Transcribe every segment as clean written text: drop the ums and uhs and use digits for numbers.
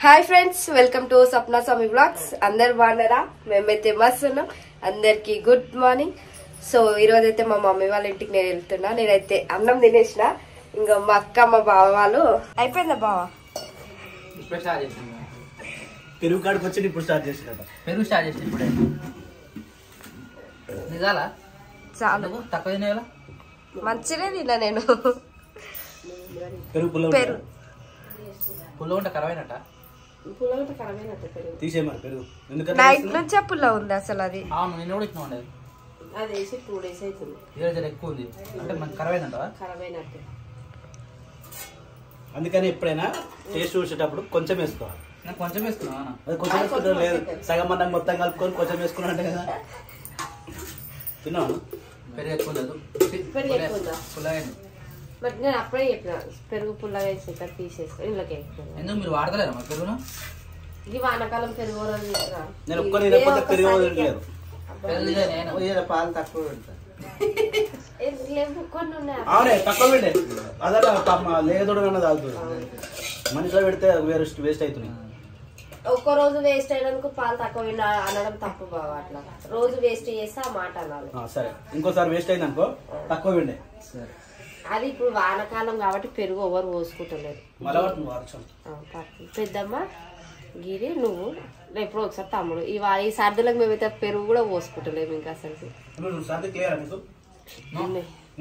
Hi friends, welcome to Sapna Swami blogs. అందరు బాగున్నారా? మేమైతే మస్తు ఉన్నాం. అందరికి గుడ్ మార్నింగ్. సో ఈరోజైతే మా మమ్మీ వాళ్ళ ఇంటికి నేను వెళ్తున్నా. నేనైతే అన్నం తినేసిన. ఇంకా మా అక్క మా బావ వాళ్ళు అయిపోయిందా బావ? పెరుగు కాడికి వచ్చి ఇప్పుడు స్టార్ట్ చేసిన ఇప్పుడే నిజాలా చాలు తక్కువ తినేలా మంచిగా తిన్నా నేను. పెరుగు పెరుగు పుల్ల ఉంటే కరవైనట్ట తీసే మరి పెరుగు ఎందుకంటే నైట్ నుంచే పుల్ల ఉంది అసలు. అది అవును నేను కూడా ఇట్లా ఉండేది. అది వేసి 2 days అవుతుంది. ఈరోజు జర ఎక్కువ ఉంది అంటే మనకి కరవైనట్టా? ఖరాబైనట్టు. అందుకని ఎప్పుడైనా టేస్ట్ చూసేటప్పుడు కొంచెం వేసుకోవాలి. నేను కొంచెం వేసుకున్నా. అది కొంచెం వేసుకుంటాం లేదు, సగం అన్నం మొత్తం కలుపుకొని కొంచెం వేసుకున్నా అంటే కదా. తిన్నాను పెరుగు ఎక్కువ లేదు, పెరుగు ఎక్కువ ఉందా? పుల్లగైంది. బట్ నేను అప్పుడే చెప్పిన పెరుగు పుల్లగా వేసి తీసేసుకో ఇంట్లోకి వేసుకున్నాను. ఎందుకు మీరు వాడతలేరు మా పెరుగును? ఇది వానకాలం పెరుగు నేను ఒక్క తినకపోతే పెరుగు వదిలేదు. పెరుగులే నేను పాలు తక్కువ పెడతాను. కొన్ని ఉన్నాయి. అవునే తక్కువ పెట్టే అదే లేదోడు తాగుతుంది. మనిషిలో పెడితే వేస్ట్ అవుతున్నాయి. ఒక్క రోజు వేస్ట్ అయినందుకు పాలు తక్కువ అనడం తప్పు బావ. అట్లా రోజు వేస్ట్ చేస్తే ఆ మాట అనాలి. సరే, ఇంకోసారి వేస్ట్ అయింది అనుకో తక్కువ విండే. అది ఇప్పుడు వానకాలం కాబట్టి పెరుగు ఎవరు పోసుకుంటలేదు. పెద్దమ్మ గిరి నువ్వు ఎప్పుడో ఒకసారి తమ్ముడు ఈ సర్దులకు మేమైతే పెరుగు కూడా పోసుకుంటలేము. ఇంకా అసలు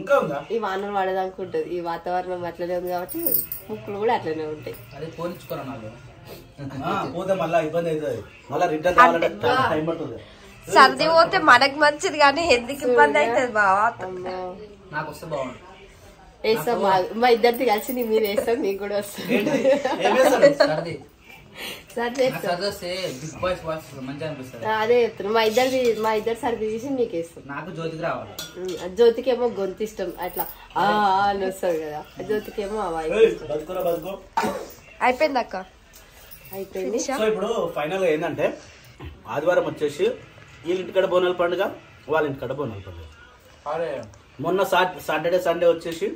ఇంకా ఉందా? ఈ వానలు పడేదానికి ఉంటుంది. ఈ వాతావరణం అట్లనే ఉంది కాబట్టి ముక్కులు కూడా అట్లనే ఉంటాయి. అది పోల్చుకోరా నాకు పోతే మళ్ళీ ఇబ్బంది అవుతుంది. మళ్ళీ రిటర్న్ కావాలంటే టైం పడుతుంది. సర్ది పోతే మనకు మంచిది కానీ ఎందుకు ఇబ్బంది అవుతుంది బావా? నాకు వస్తే బాగుంది. వేస్తాం మా ఇద్దరిది కలిసి మీరు వేస్తాం, నీకు కూడా వస్తుంది. సర్ది సర్ది సర్ది వస్తే బిగ్ బాయ్స్ వాయిస్ మంచిగా అనిపిస్తుంది. అదే చెప్తున్నా, మా ఇద్దరు సర్ది తీసి మీకు వేస్తాం. నాకు జ్యోతికి రావాలి. జ్యోతికి ఏమో గొంతు ఇష్టం, అట్లా అని వస్తుంది కదా. జ్యోతికి ఏమో అయిపోయింది అక్క, అయిపోయింది. సో ఇప్పుడు ఫైనల్ గా ఏంటంటే ఆదివారం వచ్చేసి వీళ్ళ ఇంటికాడ బోనాల పండుగ, వాళ్ళ ఇంటికాడ బోనాల పండుగ. మొన్న సాటర్డే సండే వచ్చేసి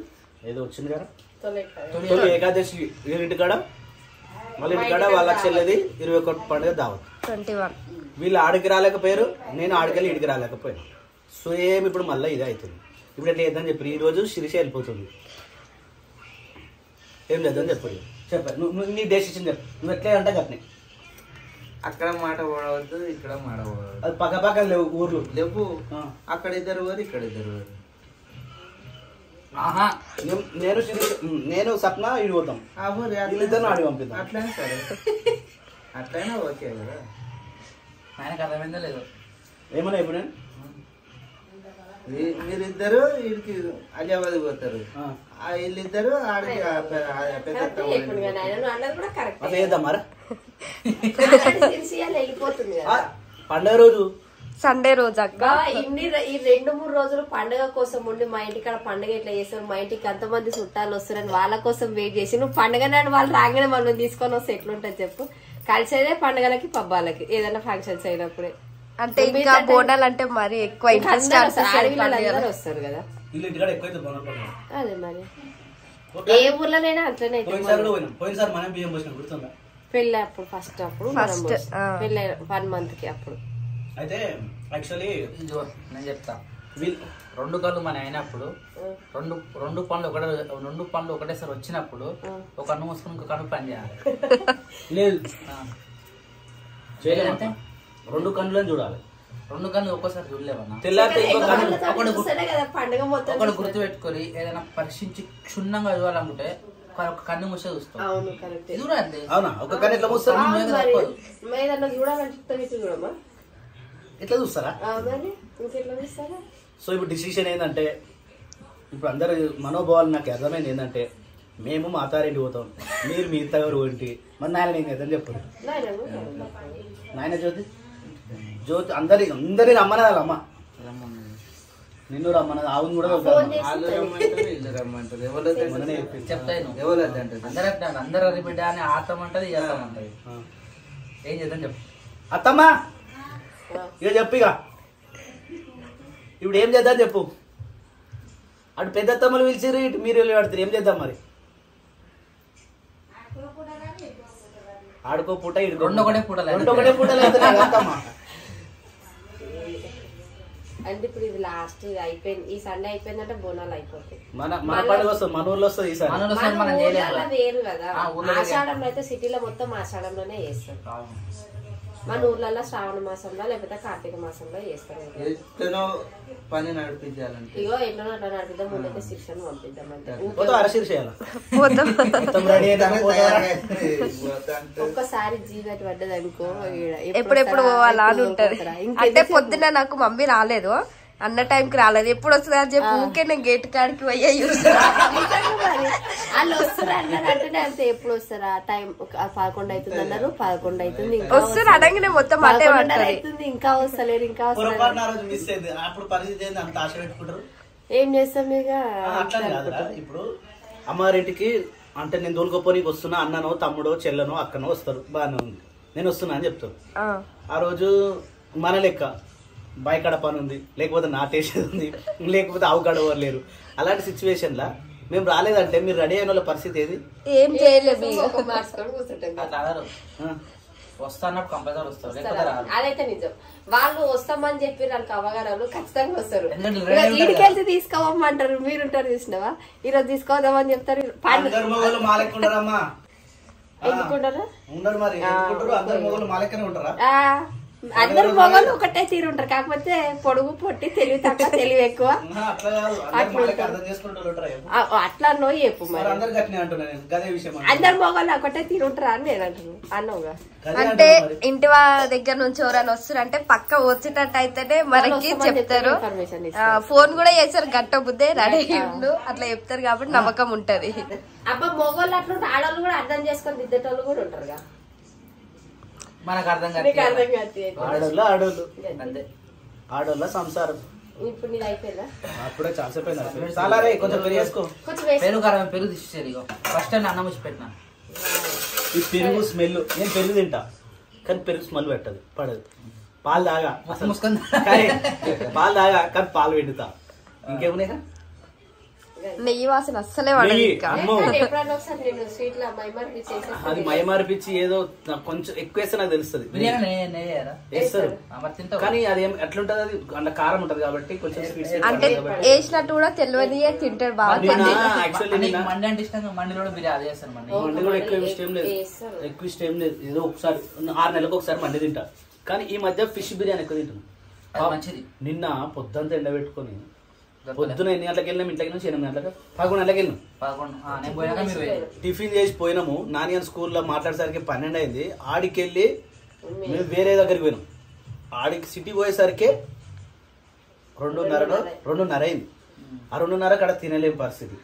ఏదో వచ్చింది కదా తొలి ఏకాదశి వీళ్ళ ఇంటికాడ, వాళ్ళ ఇంటికాడ వాళ్ళ చెల్లెది 21 పండుగ దావత్. 21 వీళ్ళు ఆడికి రాలేకపోయారు, నేను ఆడికెళ్ళి ఇడికి రాలేకపోయాను. సో ఏమి ఇప్పుడు మళ్ళీ ఇదే అవుతుంది. ఇప్పుడు ఎట్లా చేద్దాం చెప్పి ఈ రోజు శిరీష వెళ్ళిపోతుంది. ఏం చేద్దాం చెప్పు, నువ్వు నీ డెసిషన్ చెప్పు. నువ్వు ఎట్లా అంటే గట్నే అక్కడ మాట పడవద్దు, ఇక్కడ మాట పడవద్దు. అది పక్క పక్క లేవు ఊర్లు లేవు. అక్కడ ఇద్దరు వారు, ఇక్కడ ఇద్దరు వారు. నేను సప్న ఇడిపోతాం, వీళ్ళిద్దరు ఆడి పంపిద్దాం. అట్లనే సరే, అట్లయినా ఓకే కదా. ఆయనకు అర్థమైందో లేదో ఏమన్నా ఇప్పుడు నేను మీరిద్దరు వీడికి అలియాబాద్ పోతారు, వీళ్ళిద్దరు ఆడికి అట్లా చేద్దాం మరి. వెళ్ళిపోతుంది కదా పండుగ రోజు సండే రోజు అక్క. ఈ 2-3 రోజులు పండుగ కోసం ఉండి మా ఇంటికాడ పండుగ ఎట్లా చేస్తారు, మా ఇంటికి ఎంతమంది చుట్టాలు వస్తారని వాళ్ళ కోసం వెయిట్ చేసి నువ్వు పండుగ నాడు వాళ్ళు రాగానే మనం తీసుకొని వస్తే ఎట్లుంటది చెప్పు. కలిసేదే పండుగలకి పబ్బాలకి ఏదైనా ఫంక్షన్స్ అయినప్పుడే. అంటే ఇంకా బోనాలు అంటే మరి ఎక్కువ ఇంట్రెస్ట్ వస్తారు కదా. వీళ్ళ ఇంటికాడ ఎక్కువైతే బోనాల పండుగ. అదే మరి ఏ ఊర్లోనైనా అట్లనే పోయినసారి మనం బియ్యం పోసిన గుర్తుందా? పెళ్ళి అప్పుడు ఫస్ట్ పెళ్ళి 1 month కి అప్పుడు. అయితే యాక్చువల్లీ నేను చెప్తా, 2 కళ్ళు మన అయినప్పుడు రెండు పనులు ఒకటేసారి వచ్చినప్పుడు ఒక కన్ను మూసుకుని ఇంకో కన్ను పని చేయాలి. లేదు చేయలేదంటే 2 కన్నులను చూడాలి. 2 కన్ను ఒక్కోసారి చూడలేవన్నా. తెల్లారితే పండుగ మొత్తం ఒకటి గుర్తు పెట్టుకొని ఏదైనా పరీక్షించి క్షుణ్ణంగా చూడాలనుకుంటే ఒక కన్ను మూసే చూస్తాం. అవును కరెక్ట్. అవునా? ఒక కన్ను ఎట్లా మూస్తారు? ఏదన్నా చూడాలంటే చూడమ్మా ఎట్లా చూస్తారా? ఇంకెట్లా చూస్తారా? సో ఇప్పుడు డిసిషన్ ఏంటంటే, ఇప్పుడు అందరు మనోభావాలు నాకు అర్థమైంది ఏంటంటే, మేము మా అత్తారింటికి పోతాం, మీరు మీ ఇంతగారు ఏంటి, మరి నాయన నేను చేద్దాం చెప్పండి. నాయన జ్యోతి అందరి రమ్మన్నది అమ్మ, నిన్ను రమ్మన్నది, ఆవును కూడా ఇల్లు రమ్మంటారు. ఎవరు అందరు అది బిడ్డ అని ఆడతామంటది చేస్తామంటది. ఏం చేద్దాం చెప్పు అత్తమ్మా, ఇక చెప్పు. ఇక ఇప్పుడు ఏం చేద్దాం చెప్పు. అటు పెద్ద అత్తమ్మలు పిలిచిరు, ఇటు మీరు వెళ్ళి పడుతున్నారు. ఏం చేద్దాం మరి? ఆడుకో పూట రెండు ఒకటే పూటలు రెండు ఒకటే పూటలు అవుతున్నాయి. అంటే ఇప్పుడు ఇది లాస్ట్ ఇది అయిపోయింది, ఈ సండే అయిపోయిందంటే బోనాలు అయిపోతాయి. మన పండుగ వస్తుంది, మన ఊర్లో వస్తుంది ఈసారి. మనం వేరు కదా, ఆషాఢంలో అయితే సిటీలో మొత్తం ఆషాఢంలోనే చేస్తారు. మన ఊర్లలో శ్రావణ మాసంలో లేకపోతే కార్తీక మాసంలో చేస్తారు. ఎట్లనో పని నడిపించాలంటే ఇగో ఎన్నో అట్లా నడిపిద్దాం, ముందైతే శిక్షణ పంపిద్దాం అంటే ఒక్కసారి జీవితం పడ్డది అనుకో ఎప్పుడెప్పుడు పోవాలా అని ఉంటది. అంటే పొద్దున నాకు మమ్మీ రాలేదు అన్న టైంకి రాలేదు, ఎప్పుడు వస్తుంది అని చెప్పి ఊకే నేను గేట్ కాడికి పోయా వాళ్ళు వస్తారు అన్నారు అంటే అంతే. ఎప్పుడు వస్తారా టైం 11 అవుతుంది అన్నారు, 11 అవుతుంది వస్తారు అనగానే మొత్తం అటే అవుతుంది, ఇంకా వస్తలేరు ఇంకా వస్తలేరు. ఏం చేస్తాం ఇక. ఇప్పుడు అమ్మగారింటికి అంటే నేను దోలుకోపోనికి వస్తున్నా, అన్ననో తమ్ముడో చెల్లనో అక్కనో వస్తారు, బాగానే ఉంది, నేను వస్తున్నా అని చెప్తారు. ఆ రోజు మన లెక్క బాయికాడ పని ఉంది, లేకపోతే నాటేసేది ఉంది, లేకపోతే ఆవు కాడ ఎవరు లేరు. అలాంటి సిచ్యువేషన్ లా మేము రాలేదంటే మీరు రెడీ అయిన వాళ్ళ పరిస్థితి ఏది? ఏం చేయలేదు, మార్చుకొని కూర్చుంటాం. వస్తాన్నప్పుడు కంపల్సరీ వస్తారు. అదైతే నిజం. వాళ్ళు వస్తామని చెప్పి నాకు అవ్వగారు ఖచ్చితంగా వస్తారు. ఈడికెళ్తే తీసుకోవమ్మంటారు, మీరుంటారు చూసినావా, ఈరోజు తీసుకోదామని చెప్తారు. ఎందుకుంటారు అందరు మొగలు ఒకటే తీరు ఉంటారు, కాకపోతే పొడుగు పొట్టి తెలివి తక్కువ తెలివి ఎక్కువ అట్లా నో చెప్పు. మరి అందరు మొగలు ఒకటే తీరు ఉంటారా అని నేను అంటున్నాను. అన్నవుగా అంటే ఇంటి దగ్గర నుంచి ఎవరైనా వస్తారు అంటే పక్క వచ్చేటట్టు అయితేనే మనకి చెప్తారు. ఫోన్ కూడా చేస్తారు, గట్ట బుద్ధే రెడీ అట్లా చెప్తారు కాబట్టి నమ్మకం ఉంటది. అబ్బా మొగోళ్ళు అట్లా ఆడవాళ్ళు కూడా అర్థం చేసుకొని దిద్దేటోళ్ళు కూడా ఉంటారుగా. మనకు అర్థం ఆడోళ్ళ సంసారం. ఇప్పుడు నీది అయిపోయిందా? అప్పుడే చాలా కొంచెం పెరుగు తీసేది. ఫస్ట్ టైం అన్నం వచ్చి పెట్టినా. ఈ పెరుగు స్మెల్, నేను పెరుగు తింటా కానీ పెరుగు స్మెల్ పెట్టదు, పడదు. పాలు తాగా కానీ పాలు పెట్టుతా. ఇంకేమున్నాయి నెయ్యి వాసన అస్సలే పడదు. అది మైమార్పిచ్చి ఏదో కొంచెం ఎక్కువ వేస్తే నాకు తెలుస్తుంది వేస్తారు, కానీ అది ఎట్లుంటది, అది అంటే కారం ఉంటది కాబట్టి కొంచెం అంటే వేసినట్టు కూడా తెలియదు తింటాడు బాగా. మండి అంటే ఇష్టంగా మండిలో బిర్యానీ చేస్తారు. మండి కూడా ఎక్కువ ఇష్టం లేదు, ఏదో ఒకసారి 6 నెలలకు ఒకసారి మండి తింటా. కానీ ఈ మధ్య ఫిష్ బిర్యానీ ఎక్కువ తింటున్నాను. మంచిది. నిన్న పొద్దుంతా ఎండబెట్టుకొని పొద్దున ఎన్ని గంటలకు వెళ్ళినాం, ఇంట్లోకి నుంచి 8 గంటలకు 11 గంటలకు వెళ్ళినాం. టిఫిన్ చేసి పోయినాము. నానియన్ స్కూల్లో మాట్లాడేసరికి 12 అయింది. ఆడికెళ్ళి మేము వేరే దగ్గరికి పోయినాం. ఆడికి సిటీ పోయేసరికి 2:30 అయింది. ఆ 2:30 అక్కడ తినలేని పరిస్థితి.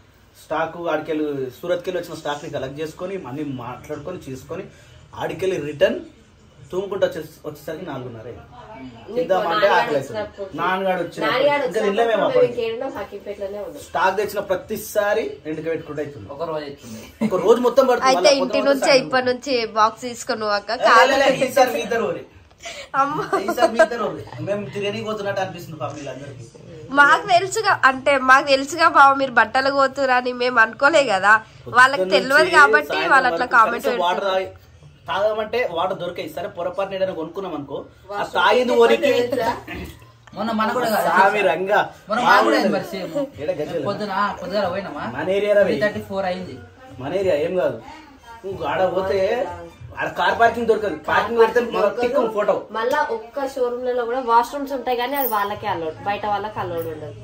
స్టాక్ ఆడికెళ్ళి సూరత్కెళ్ళి వచ్చిన స్టాక్ని కలెక్ట్ చేసుకొని అన్ని మాట్లాడుకొని చేసుకొని ఆడికెళ్ళి రిటర్న్ తూముకుంటూ వచ్చేసరికి 4:30 అయింది. తిందామంటే ఆకలి నాన్నగాడు వచ్చిన స్టాక్ తెచ్చిన ప్రతిసారి ఎండుక పెట్టుకుంటూ అవుతుంది. ఒక రోజు మొత్తం పడుతుంది. ఇంటి నుంచి ఇప్పటి నుంచి బాక్స్ తీసుకొని మేము తిరిగి పోతున్నట్టు అనిపిస్తుంది ఫ్యామిలీలందరికీ. మాకు తెలుసుగా బావ మీరు బట్టలు పోతురని మేము అనుకోలే కదా, వాళ్ళకి తెలియదు కాబట్టి వాళ్ళు అట్లా కామెంట్ తాగమంటే వాటర్ దొరికాయి. సరే పొరపాటు ఏదైనా కొనుక్కున్నాం అనుకో, ఆ తాగింది ఓరికి మొన్న మన కూడా మన ఏరియా ఏం కాదు. ఆడ పోతే ఆడ కార్ పార్కింగ్ దొరకదు, పార్కింగ్ పెడితే ఫోటో. మళ్ళా ఒక్క షోరూమ్ లలో కూడా వాష్రూమ్స్ ఉంటాయి కానీ అది వాళ్ళకే అలౌడ్, బయట వాళ్ళకి అలౌడ్ ఉండదు.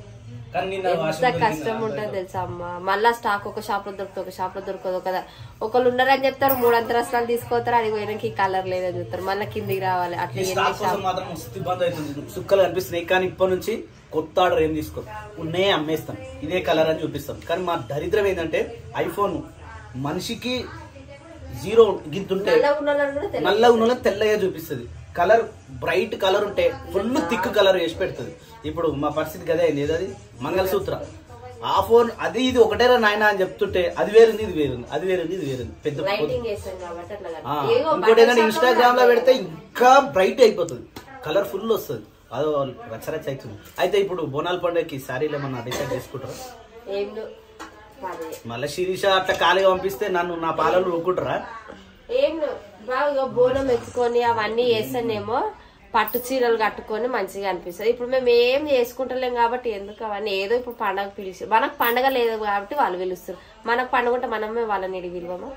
ఎంత కష్టం ఉంటది తెలుసా అమ్మ. మళ్ళా స్టాక్ ఒక షాప్ లో దొరుకుతుంది, ఒక షాప్ లో దొరకదు కదా. ఒకళ్ళు ఉన్నారని చెప్తారు, 3 అంతరస్తాలు తీసుకోతారు, అది పోయినాక ఈ కలర్ లేదని చెప్తారు, మళ్ళీ కిందికి రావాలి. అట్లా సుక్కలు అనిపిస్తున్నాయి. కానీ ఇప్పటి నుంచి కొత్త ఆర్డర్ ఏం తీసుకో, ఉన్నాయే అమ్మేస్తాం, ఇదే కలర్ అని చూపిస్తాం. కానీ మా దరిద్రం ఏంటంటే ఐఫోన్ మనిషికి 0 గింతుంటే నల్ల ఉన్న తెల్లగా చూపిస్తుంది. కలర్ బ్రైట్ కలర్ ఉంటే ఫుల్ థిక్ కలర్ వేసి పెడుతుంది. ఇప్పుడు మా పరిస్థితి గదే అయింది. ఏదది మంగళసూత్ర ఆ ఫోన్ అది ఇది ఒకటేరా నాయన అని చెప్తుంటే అది వేరుంది ఇది వేరుంది, అది వేరుంది ఇది వేరుంది. పెద్ద ఇంకోటి ఏంటంటే ఇన్స్టాగ్రామ్ లో పెడితే ఇంకా బ్రైట్ అయిపోతుంది, కలర్ ఫుల్ వస్తుంది, అదో రచ్చరచ్చ అవుతుంది. అయితే ఇప్పుడు బోనాల పండుగకి శారీలు ఏమన్నా డిసైడ్ చేసుకుంటారా? మళ్ళీ శిరీష అట్లా ఖాళీగా పంపిస్తే నన్ను నా పాలలు ఊరుకుంటారా? బాగా బోనం ఎత్తుకొని అవన్నీ వేస్తానేమో పట్టు చీరలు కట్టుకొని మంచిగా అనిపిస్తుంది. ఇప్పుడు మేము ఏం చేసుకుంటలేం కాబట్టి ఎందుకు అవన్నీ, ఏదో ఇప్పుడు పండగ పిలిచి, మనకు పండగ లేదు కాబట్టి వాళ్ళు పిలుస్తారు. మనకు పండుగ ఉంటే మనమే వాళ్ళని ఇడిగి పిలవమా?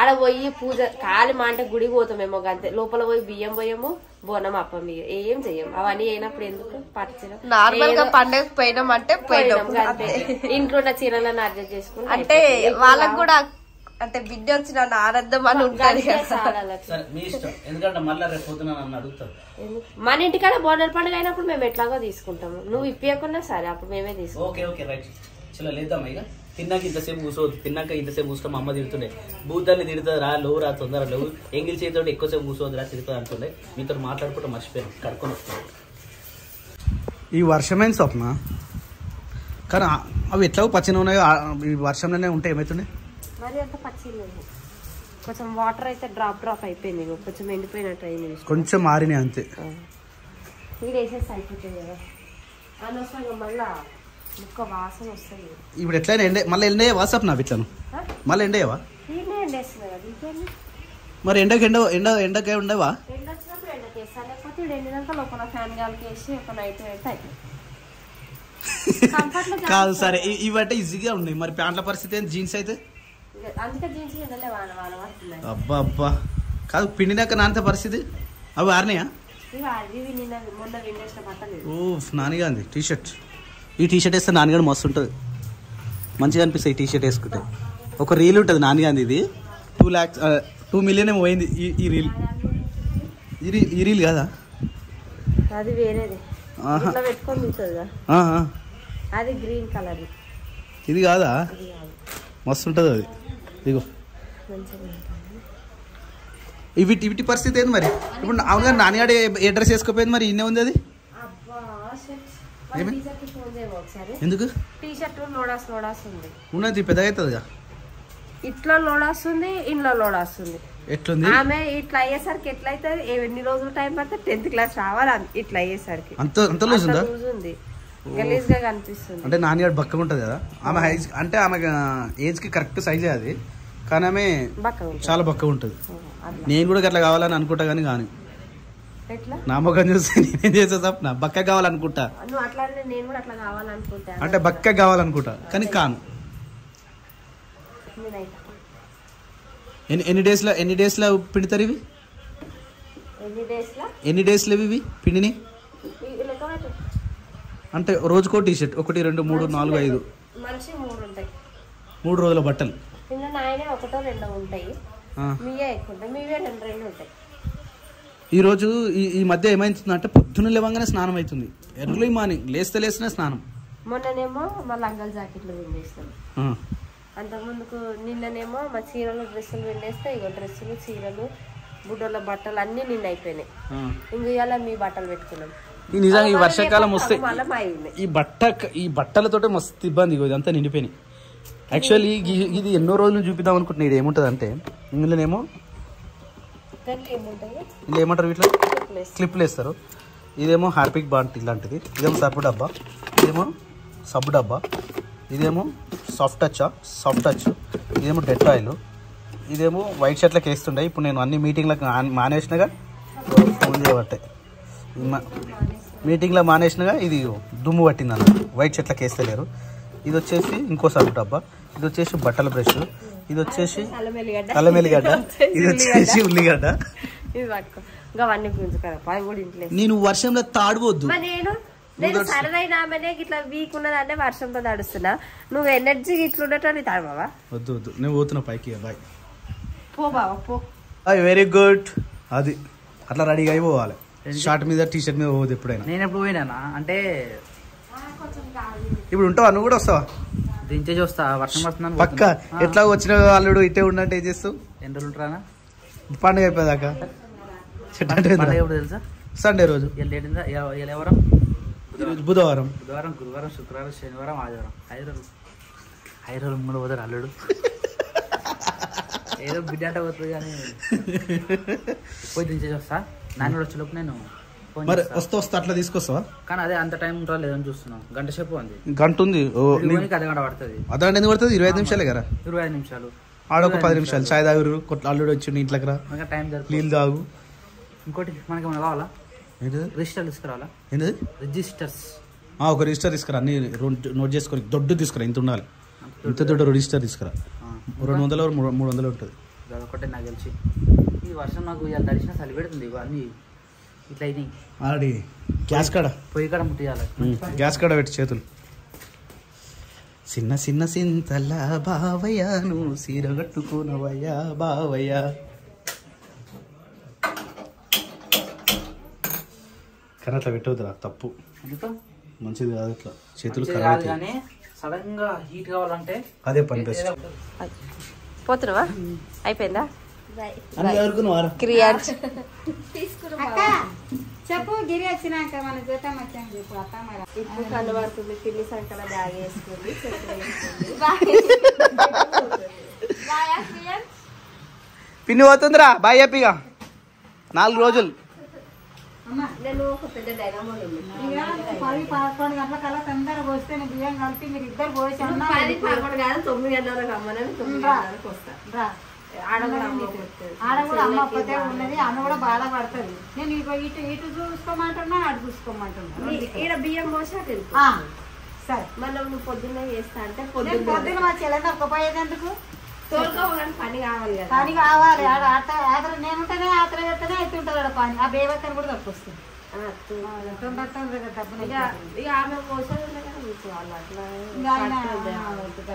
ఆడ పోయి పూజ కాలి మా అంటే గుడికి పోతామేమో అంతే, లోపల పోయి బియ్యం పోయాము, బోనం అప్పం ఏం చెయ్యం. అవన్నీ అయినప్పుడు ఎందుకు పట్టు చీర నార్మల్ గా పండగ పోయినాం అంటే పోయినాం అంతే. ఇంట్లో ఉన్న చీరలను అడ్జస్ట్ చేసుకుని అంటే వాళ్ళకి కూడా అంటే బిడ్డ వచ్చిన ఆనందం అని ఉంటుంది కదా. సరే మీ ఇష్టం, ఎందుకంటే మళ్ళీ రేపు పొద్దున నన్ను అడుగుతారు. మన ఇంటికాడ బోనాల పండుగ అయినప్పుడు మేము ఎట్లాగో తీసుకుంటాము, నువ్వు ఇప్పకుండా సరే అప్పుడు మేమే తీసుకుంటాం. Okay okay right. చలో లేద్దాం ఇక. తిన్నాక ఇంతసేపు కూర్చోవద్దు, తిన్నాక ఇంతసేపు కూర్చో అమ్మ తిడుతుండే, భూతాన్ని తిడుతుంది రా లేవు రా తొందర లేవు, ఎంగిల్ చేతితో ఎక్కువసేపు కూర్చోవద్దు రా తిడుతుంది అంటుండే. మీతో మాట్లాడుకుంటూ మర్చిపోయాను, కడుక్కొని వస్తాను. ఈ వర్షమైన స్వప్న కానీ అవి ఎట్లా పచ్చిగా ఉన్నాయో ఈ వర్షంలోనే ఉంటే ఏమవుతుండే మరి అంత పచ్చిగా కొంచెం వాటర్ అయితే డ్రాప్ అయిపోయింది, కొంచెం ఎండిపోయినట్టు అయింది, కొంచెం మారినాయి అంతే. ఇది వేసేసి అయిపోతుంది కదా, అనవసరంగా మళ్ళా ముక్క వాసన వస్తుంది. ఇప్పుడు ఎట్లయినా మళ్ళీ ఎండేవా స్వప్న ఇట్లను మళ్ళీ ఎండేవా? దీన్నే ఎండేస్తుంది కదా ఇంకేంటి. మరి ఎండకే ఉండవా? ఎండ వచ్చినప్పుడు ఎండకేస్తా, లేకపోతే ఇది ఎండినాక లోపల ఫ్యాన్ గాలికి వేసి ఒక నైట్ పెడితే కాదు సరే ఇవంటే ఈజీగా ఉన్నాయి. మరి ప్యాంట్ల పరిస్థితి ఏంటి, జీన్స్ అయితే? అందుకే జీన్స్ ఎండలే వాన పడుతున్నాయి. అబ్బా అబ్బా కాదు పిండినాక నాన్న పరిస్థితి అవి ఆరినాయా? ఇవి నిన్న మొన్న విండేసిన బట్టలు. ఓ నానిగా అంది టీషర్ట్. ఈ టీషర్ట్ వేస్తే నాన్నగారు మస్తు ఉంటుంది, మంచిగా అనిపిస్తుంది. ఈ టీషర్ట్ వేసుకుంటే ఒక రీల్ ఉంటుంది నాన్నగాంది, ఇది 2 మిలియన్ ఏమో పోయింది ఈ రీల్. ఈ రీల్ కాదా? అది వేరేది పెట్టుకొని చూస్తుందా, అది గ్రీన్ కలర్. ఇది కాదా? మస్తు ఉంటుంది అది. ఇదిగో వీటి పరిస్థితి ఏంది మరి? ఇప్పుడు అవునుగా నాన్నగాడు ఏ డ్రెస్ వేసుకోపోయింది, మరి ఇన్నే ఉంది అది ఎందుకు? టీషర్ట్ లోడాస్ ఉంది, ఉన్నది పెద్దగా అవుతుందిగా. ఇట్లా లోడాస్తుంది, ఇంట్లో లోడాస్తుంది. ఎట్లుంది ఆమె ఇట్లా అయ్యేసరికి ఎట్లయితే ఎన్ని రోజులు టైం పడితే 10th క్లాస్ రావాలి, ఇట్లా అయ్యేసరికి అంత లూజ్ ఉందా? ఉంది, గలీజ్ గా కనిపిస్తుంది. అంటే నాన్నగాడు బక్కగా ఉంటుంది కదా, ఆమె హైజ్ అంటే ఆమె ఏజ్ కి కరెక్ట్ సైజే అది, కానీ ఆమె చాలా బక్కగా ఉంటుంది. నేను కూడా అట్లా కావాలని అనుకుంటా కానీ నా ముఖం చూసి నేనేం చేసా తప్ప బక్క కావాలనుకుంటా, అంటే బక్క కావాలనుకుంటా కానీ కాను. ఎన్ని డేస్ లో పిండుతారు ఇవి? ఎన్ని డేస్ లో ఇవి పిండిని? అంటే రోజుకో టీ షర్ట్ 1 2 3 4 5 3 రోజుల బట్టలు. ఈ రోజు ఈ మధ్య ఏమైతుందంటే పొద్దున్న లేవగానే స్నానం అవుతుంది, ఎర్లీ మార్నింగ్ లేస్తేనే స్నానం. మొన్ననేమో మా లంగల్ జాకెట్లు విండేస్తాను, అంతకుముందుకు నిన్ననేమో మా చీరలు డ్రెస్సులు విండేస్తే ఇగో డ్రెస్సులు చీరలు బుడ్డల బట్టలు అన్ని నిన్న అయిపోయినాయి. ఇంక ఇవాళ మీ బట్టలు పెట్టుకున్నాం. నిజంగా ఈ వర్షాకాలం వస్తే ఈ బట్టలతోటే మస్తు ఇబ్బంది, ఇదంతా నిండిపోయినాయి. యాక్చువల్లీ ఇది ఎన్నో రోజులు చూపిద్దాం అనుకుంటున్నా. ఇది ఏముంటుంది అంటే ఇందులోనేమో ఏమంటారు వీటిలో క్లిప్లు వేస్తారు. ఇదేమో హార్పిక్ బాంట్ ఇలాంటిది, ఇదేమో సబ్బు డబ్బా, ఇదేమో సబ్బు డబ్బా, ఇదేమో సాఫ్ట్ టచ్, ఇదేమో డెటాయిల్, ఇదేమో వైట్ షర్ట్లకు వేస్తుండే. ఇప్పుడు నేను అన్ని మీటింగ్లకు మానేసినగా ఫోన్ చేయబట్టాయి, మీటింగ్లో మానేసినగా ఇది దుమ్ము పట్టింది అన్న, వైట్ షర్ట్లకు వేస్తలేరు. ఇది వచ్చేసి ఇంకో సబ్బు డబ్బా, ఇది వచ్చేసి బట్టల బ్రష్, ఇది వచ్చేసి అల్లం ఎల్లిగడ్డ, ఇది వచ్చేసి ఉల్లిగడ్డ. నేను వర్షంలో తాడవద్దు, నేను సరదైన ఆమెనే ఇట్లా వీక్ ఉన్నదంటే వర్షంతో తడుస్తున్నా, నువ్వు ఎనర్జీ ఇట్లా ఉండటం తాడబావా? వద్దు నేను పోతున్నా పైకి, బాయ్ పో బావా పో. Very good. అది అట్లా రెడీగా అయిపోవాలి, షర్ట్ మీద టీ షర్ట్ మీద పోదు ఎప్పుడైనా. నేను ఎప్పుడు పోయినా అంటే ఇప్పుడు ఉంటావా? నువ్వు కూడా వస్తావా? దించేసి వస్తా, వర్షం వస్తున్నాను పక్క. ఎట్లా వచ్చిన అల్లుడు ఇట్టే ఉండంటే ఏం చేస్తావు? ఎన్ని రోజులు ఉంటారా? పండుగ అయిపోయాక తెలుసా? సండే రోజు, ఎవరం బుధవారం, గురువారం, శుక్రవారం, శనివారం, ఆదివారం, 5 రోజులు కూడా పోతారు అల్లుడు. ఏదో బిడ్డ అంటే పోతుంది కానీ పోయి దించేసి వస్తా. నాన్న వచ్చేలోపు నేను మరి వస్తా అట్లా తీసుకొస్తావా? కానీ అదే అంత టైం ఉంటుందో లేదని చూస్తున్నాం. గంట సేపు ఉంది, గంట ఉంది, అర్ధగంట పడుతుంది. అర్ధగంట ఎందుకు పడుతుంది? 25 నిమిషాలే కదా. 25 నిమిషాలు ఆడొక 10 నిమిషాలు చాయ్ తాగురు అల్లుడు వచ్చిండు ఇంట్లోకి రా ఇంకా టైం జరుగుతుంది. నీళ్ళు తాగు. ఇంకోటి మనకి ఏమైనా కావాలా? ఏంటది రిజిస్టర్ తీసుకురావాలా? ఏంటది రిజిస్టర్స్ ఒక రిజిస్టర్ తీసుకురా, అన్ని నోట్ చేసుకొని దొడ్డు తీసుకురా, ఇంత ఉండాలి, ఇంత దొడ్డు రిజిస్టర్ తీసుకురా. 200 300 ఉంటుంది. అదొకటే నాకు తెలిసి. ఈ వర్షం నాకు ఇలా తడిసిన చలి పెడుతుంది. ఇవన్నీ ఇట్లా అయినాయి. ఆడి గ్యాస్ కాడ పొయ్యి కాడ ముట్టియాలి. గ్యాస్ కాడ పెట్టి చేతులు. చిన్న చిన్న సింతల బావయ్య నువ్వు సీరగట్టుకునవయ్యా బావయ్య. కానీ అట్లా పెట్టవద్దురా, తప్పు, ఎందుకు మంచిది కాదు. అట్లా చేతులు మంచిది కాదు కానీ సడన్ గా హీట్ కావాలంటే అదే పని బెస్ట్. పోతున్నావా? అయిపోయిందా? క్రియాన్స్ చెప్పు గిరి వచ్చినాక మన జీతం వచ్చాను చెప్పు అత్త మరి ఇప్పుడు కనబడుతుంది. పిల్లి సంకల బ్యాగ్ వేసుకుంది. పిన్ని పోతుందిరా బాయ్ చెప్పిగా 4 రోజులు. నేను ఒక పెద్ద డైనామో ఇక 10-11 గంటలకల్లా తొందరగా పోస్తే నేను బియ్యం కలిపి మీరు ఇద్దరు పోసి అన్నా 10-11 కాదు 9 గంటలకు అమ్మనని 9 గంటలకు వస్తా. ఆడ కూడా అమ్మ ఒక్కతే ఉన్నది, అన్న కూడా బాధపడుతుంది. నేను ఇటు చూసుకోమంటున్నా అటు చూసుకోమంటున్నా. ఈడ బియ్యం పోసి అటు సరే మనం నువ్వు పొద్దున్నే చేస్తా అంటే పొద్దున్న మా చెల్లెని ఒక్కపోయేది ఎందుకు? తోలుకోవాలని పని కావాలి కదా. పని కావాలి. ఆత్ర నేనుంటేనే ఆత్ర పెడితేనే అవుతుంటుంది ఆడ పని. ఆ బేవక్కని కూడా తప్పొస్తుంది. ఇక ఆమె పోసేది ఉండే కదా కూర్చోవాలి. అట్లా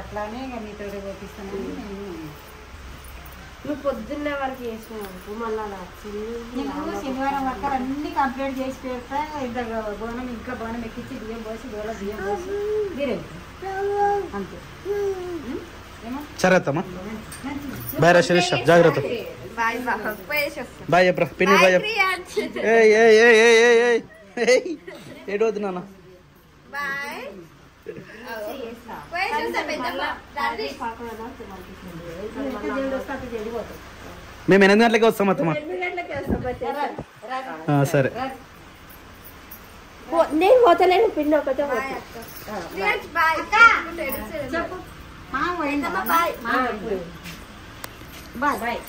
అట్లానే ఇక మీతో పోపిస్తాను. నువ్వు పొద్దున్నే వరకు చేసినావు మళ్ళీ నేను శనివారం వరకు అన్ని కంప్లీట్ చేసి పెడతా. ఇద్దరు బోనం ఇంట్లో బోనం ఎక్కించి బియ్యం పోసి గోళ బియ్యం పోసి మీరే అంతే. సరే అత్తమ్మా బాయ్ రా శిరీష, జాగ్రత్త. బాయ్ చెప్పరా పిన్ని, బాయ్ చెప్ప. ఏడవద్దు నాన్న. మేము 8 గంటలకి వస్తాం అత్తమ్మా. సరే నేను పోతలేను. పిన్ని ఒకటే బాయ్ బాయ్.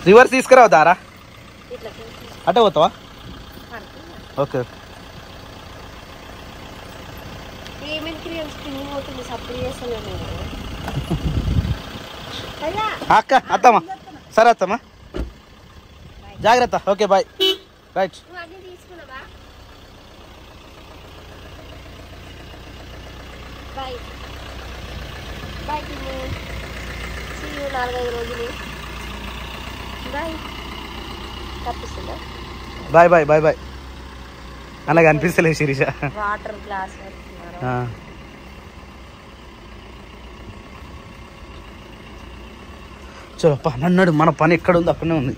రివర్స్ తీసుకురావు దారా, అటే పోతావా? ఓకే అక్క అత్తమ్మా. సరే అత్తమ్మా జాగ్రత్త. Okay bye. రైట్. బాయ్ 4-5 రోజులు. బాయ్. తప్పిస్తుందా? Bye bye bye bye. అలాగే అనిపిస్తలేదు శిరీష. వాటర్ గ్లాస్ చలో నన్నాడు, మన పని ఎక్కడ ఉంది అక్కడనే ఉంది.